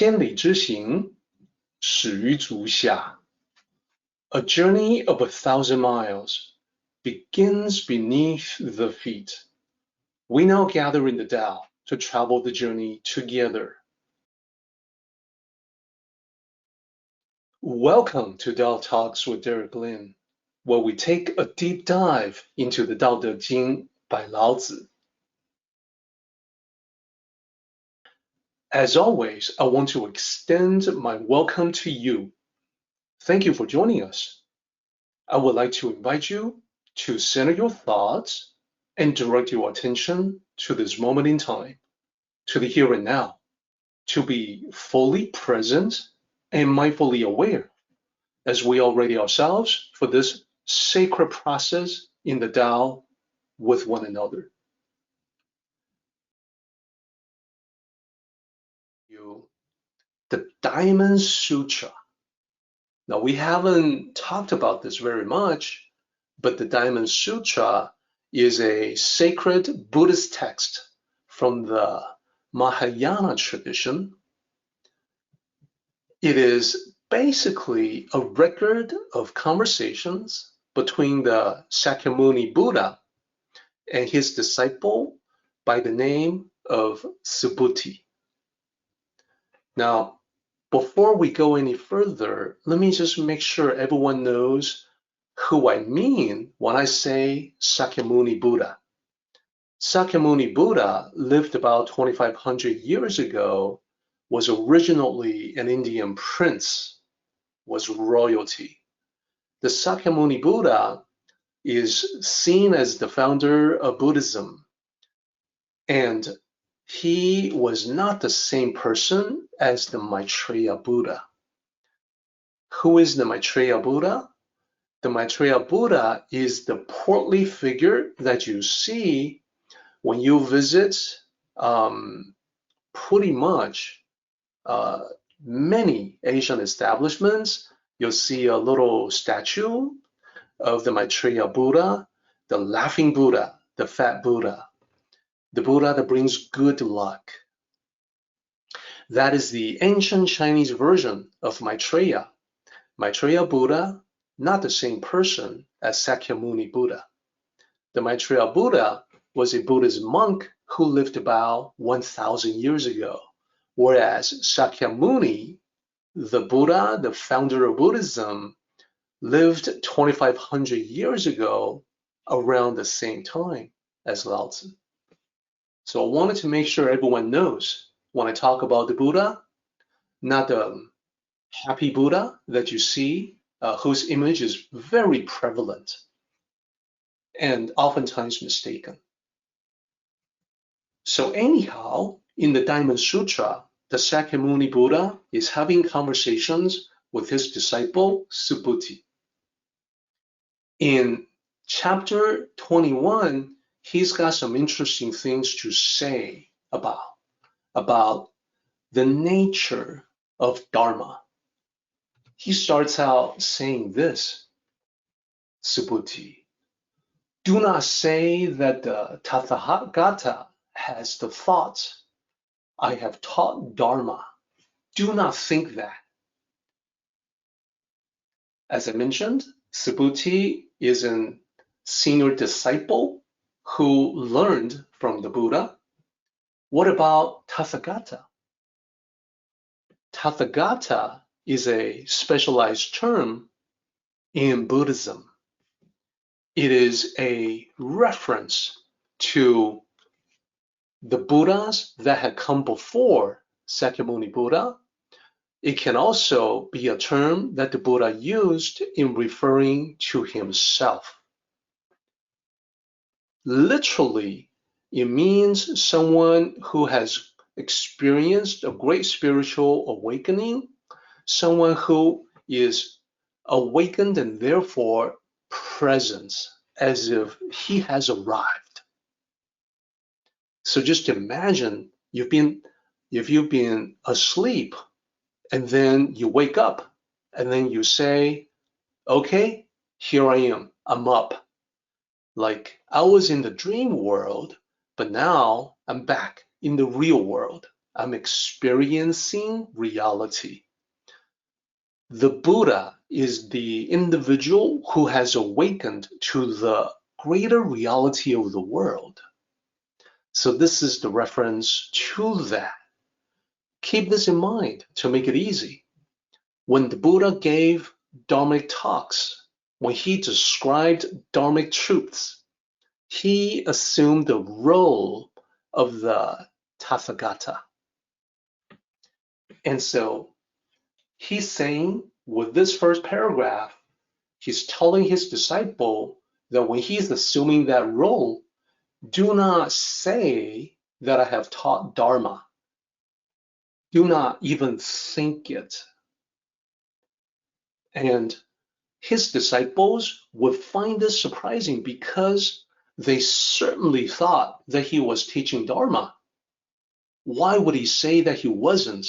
千里之行，始于足下. A journey of 1,000 miles begins beneath the feet. We now gather in the Tao to travel the journey together. Welcome to Tao Talks with Derek Lin, where we take a deep dive into the Tao Te Ching by Lao Tzu. As always, I want to extend my welcome to you. Thank you for joining us. I would like to invite you to center your thoughts and direct your attention to this moment in time, to the here and now, to be fully present and mindfully aware as we are ready ourselves for this sacred process in the Tao with one another. The Diamond Sutra. Now, we haven't talked about this very much, but the Diamond Sutra is a sacred Buddhist text from the Mahayana tradition. It is basically a record of conversations between the Sakyamuni Buddha and his disciple by the name of Subhuti. Now, before we go any further, let me just make sure everyone knows who I mean when I say Sakyamuni Buddha. Sakyamuni Buddha lived about 2,500 years ago, was originally an Indian prince, was royalty. The Sakyamuni Buddha is seen as the founder of Buddhism, and he was not the same person as the Maitreya Buddha. Who is the Maitreya Buddha? The Maitreya Buddha is the portly figure that you see when you visit pretty much many Asian establishments. You'll see a little statue of the Maitreya Buddha, the laughing Buddha, the fat Buddha, the Buddha that brings good luck. That is the ancient Chinese version of Maitreya. Maitreya Buddha, not the same person as Sakyamuni Buddha. The Maitreya Buddha was a Buddhist monk who lived about 1,000 years ago, whereas Sakyamuni, the Buddha, the founder of Buddhism, lived 2,500 years ago around the same time as Lao Tzu. So I wanted to make sure everyone knows when I talk about the Buddha, not the happy Buddha that you see, whose image is very prevalent and oftentimes mistaken. So anyhow, in the Diamond Sutra, the Sakyamuni Buddha is having conversations with his disciple Subhuti. In chapter 21, he's got some interesting things to say about the nature of Dharma. He starts out saying this, Subhuti, do not say that the Tathagata has the thoughts. I have taught Dharma. Do not think that. As I mentioned, Subhuti is a senior disciple who learned from the Buddha. What about Tathagata? Tathagata is a specialized term in Buddhism. It is a reference to the Buddhas that had come before Sakyamuni Buddha. It can also be a term that the Buddha used in referring to himself. Literally, it means someone who has experienced a great spiritual awakening, someone who is awakened and therefore present, as if he has arrived. So just imagine if you've been asleep and then you wake up and then you say, okay, here I am, I'm up. Like I was in the dream world, but now I'm back in the real world. I'm experiencing reality. The Buddha is the individual who has awakened to the greater reality of the world. So this is the reference to that. Keep this in mind to make it easy. When the Buddha gave Dharmic talks, when he described Dharmic truths, he assumed the role of the Tathagata. And so he's saying with this first paragraph, he's telling his disciple that when he's assuming that role, do not say that I have taught Dharma. Do not even think it. And his disciples would find this surprising because they certainly thought that he was teaching Dharma. Why would he say that he wasn't?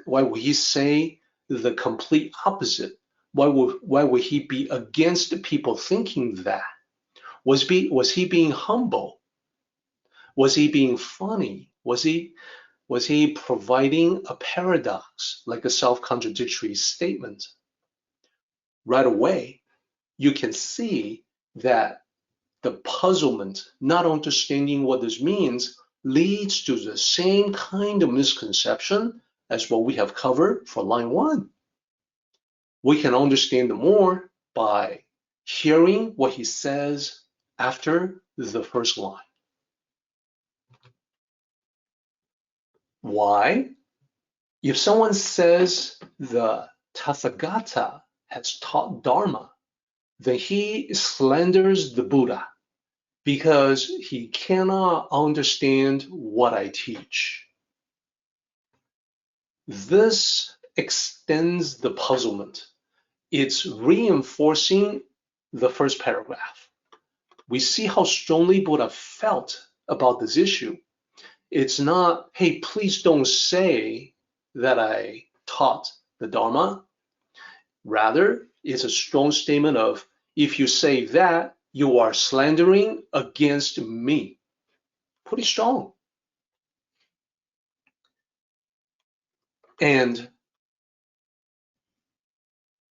Why would he say the complete opposite? Why would he be against people thinking that? Was he being humble? Was he being funny? Was he providing a paradox, like a self-contradictory statement? Right away, you can see that the puzzlement, not understanding what this means, leads to the same kind of misconception as what we have covered for line 1. We can understand more by hearing what he says after the first line. Why? If someone says the Tathagata has taught Dharma, then he slanders the Buddha because he cannot understand what I teach. This extends the puzzlement. It's reinforcing the first paragraph. We see how strongly Buddha felt about this issue. It's not, hey, please don't say that I taught the Dharma. Rather, it's a strong statement of, if you say that, you are slandering against me. Pretty strong. And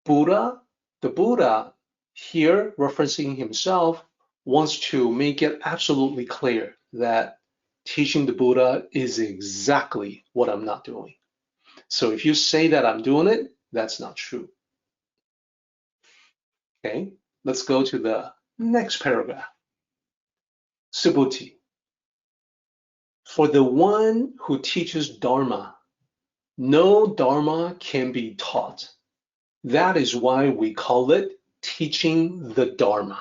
the Buddha here, referencing himself, wants to make it absolutely clear that teaching the Buddha is exactly what I'm not doing. So if you say that I'm doing it, that's not true. Okay, let's go to the next paragraph. Subhuti. For the one who teaches Dharma, no Dharma can be taught. That is why we call it teaching the Dharma.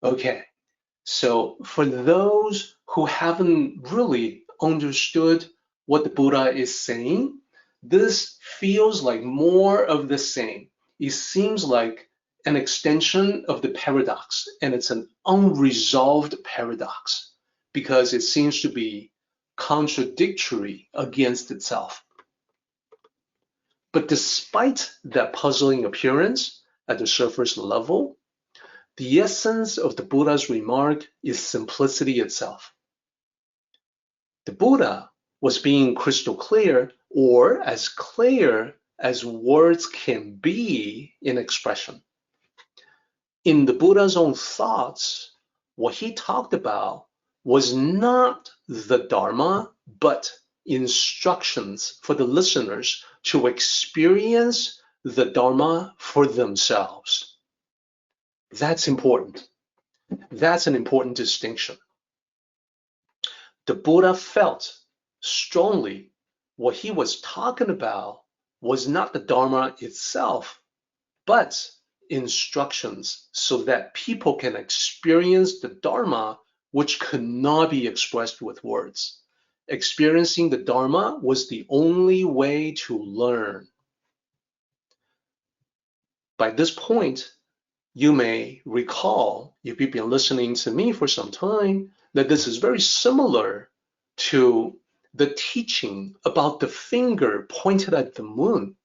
Okay, so for those who haven't really understood what the Buddha is saying, this feels like more of the same. It seems like an extension of the paradox, and it's an unresolved paradox because it seems to be contradictory against itself. But despite that puzzling appearance at the surface level, the essence of the Buddha's remark is simplicity itself. The Buddha was being crystal clear, or as clear as words can be in expression. In the Buddha's own thoughts, what he talked about was not the Dharma, but instructions for the listeners to experience the Dharma for themselves. That's important. That's an important distinction. The Buddha felt strongly what he was talking about was not the Dharma itself, but instructions so that people can experience the Dharma which could not be expressed with words. Experiencing the Dharma was the only way to learn. By this point, you may recall, if you've been listening to me for some time, that this is very similar to the teaching about the finger pointed at the moon.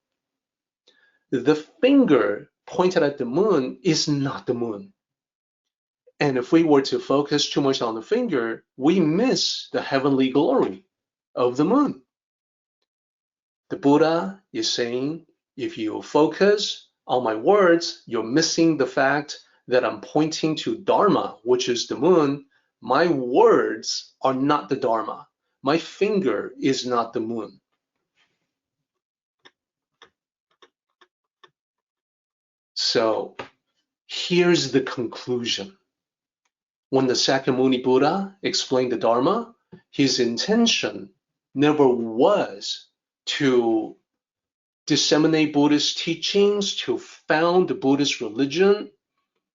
The finger pointed at the moon is not the moon. And if we were to focus too much on the finger, we miss the heavenly glory of the moon. The Buddha is saying, if you focus on my words, you're missing the fact that I'm pointing to Dharma, which is the moon. My words are not the Dharma. My finger is not the moon. So here's the conclusion. When the Sakyamuni Buddha explained the Dharma, his intention never was to disseminate Buddhist teachings, to found the Buddhist religion.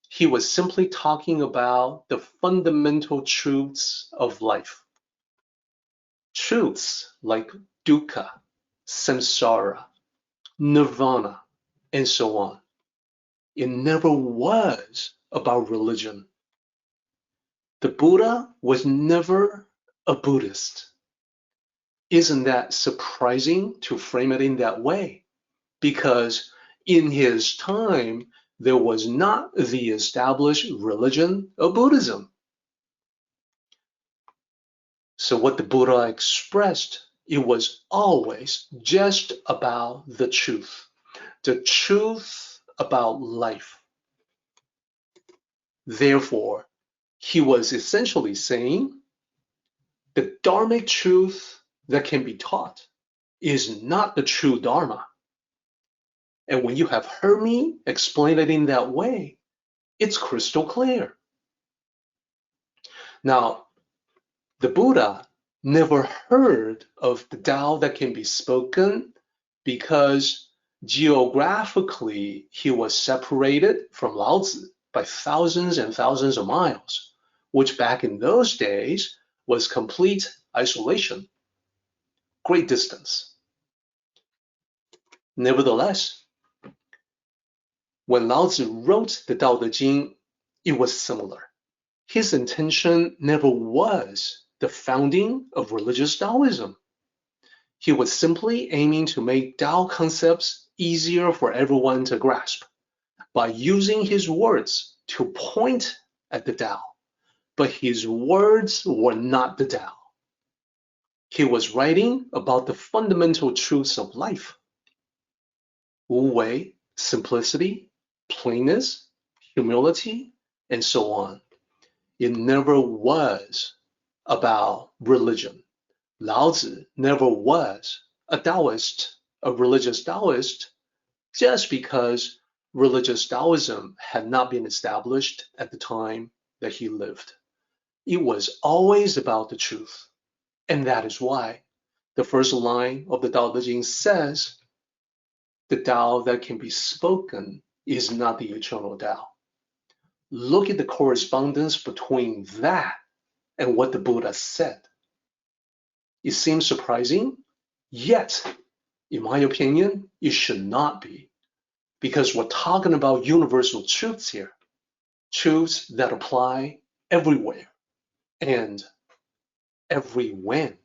He was simply talking about the fundamental truths of life. Truths like dukkha, samsara, nirvana, and so on. It never was about religion. The Buddha was never a Buddhist. Isn't that surprising to frame it in that way? Because in his time, there was not the established religion of Buddhism. So what the Buddha expressed, it was always just about the truth about life. Therefore, he was essentially saying the Dharmic truth that can be taught is not the true Dharma. And when you have heard me explain it in that way, it's crystal clear. Now, the Buddha never heard of the Tao that can be spoken because geographically he was separated from Lao Tzu by thousands and thousands of miles, which back in those days was complete isolation, great distance. Nevertheless, when Lao Tzu wrote the Tao Te Ching, it was similar. His intention never was the founding of religious Taoism. He was simply aiming to make Tao concepts easier for everyone to grasp by using his words to point at the Tao. But his words were not the Tao. He was writing about the fundamental truths of life. Wu Wei, simplicity, plainness, humility, and so on. It never was about religion. Lao Tzu never was a Taoist, a religious Taoist, just because religious Taoism had not been established at the time that he lived. It was always about the truth. And that is why the first line of the Tao Te Ching says, the Tao that can be spoken is not the eternal Tao. Look at the correspondence between that and what the Buddha said. It seems surprising, yet, in my opinion, it should not be, because we're talking about universal truths here, truths that apply everywhere and every when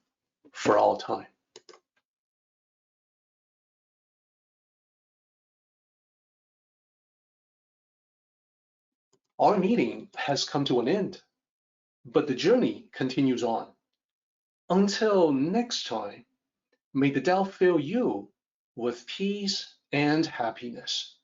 for all time. Our meeting has come to an end, but the journey continues on. Until next time, may the Tao fill you with peace and happiness.